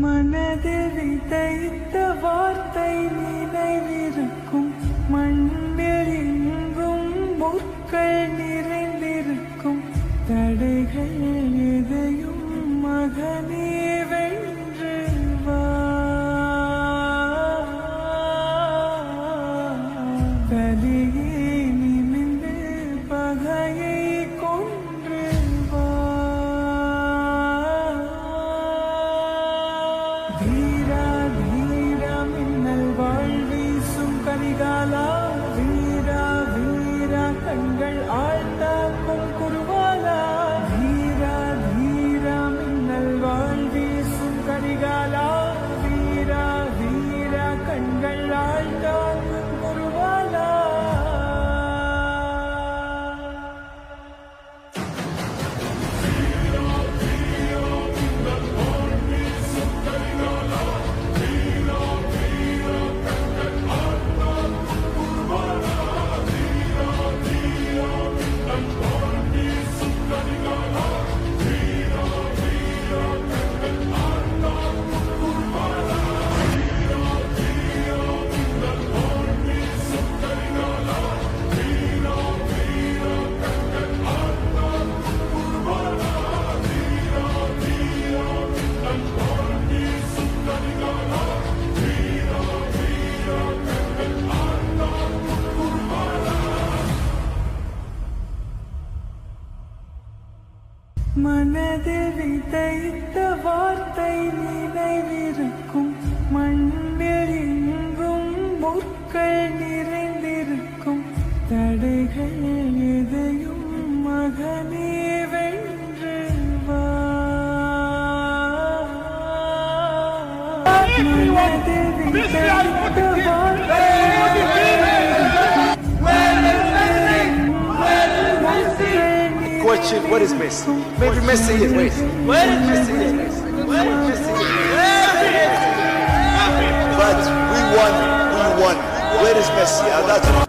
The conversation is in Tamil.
மனதில் விதைத்த வார்த்தை நினைவிருக்கும், மண்ணில் எங்கும் முற்கள் நிறைந்திருக்கும், தடைகள் எதையும் மகனே வென்று வா. கலியே நிமிந்து பகையை கொன்று வா. வீரா வீரா மின்னல் வாழ்வீசும் கரிகாலா, வீரா வீரா கண்கள் ஆழ்ந்தாக்கும் குருவாலா. வீரா வீரா மின்னல் வாழ்வீசும் கரிகாலா, வீரா வீரா கண்கள் ஆழ்ந்தாக்கும் குருவாலா. மனதில் விதைத்த வார்த்தை நினைவிருக்கும், மண்ணில் எங்கும் முற்கள் நிறைந்திருக்கும், தடைகள் எதையும் மகனே வென்று வா. மனதில் விதைத்த வார்த்தை Question, what is Messi? Maybe Messi is Messi. Where is Messi? Where is Messi? But we won. Where is Messi? That's